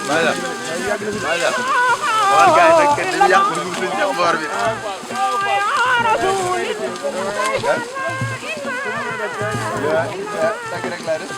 Voilà. Voilà. Awal gars yi nag kenn dañuy yàq dugub suñu jox boor bi. Tàgg rek laa def.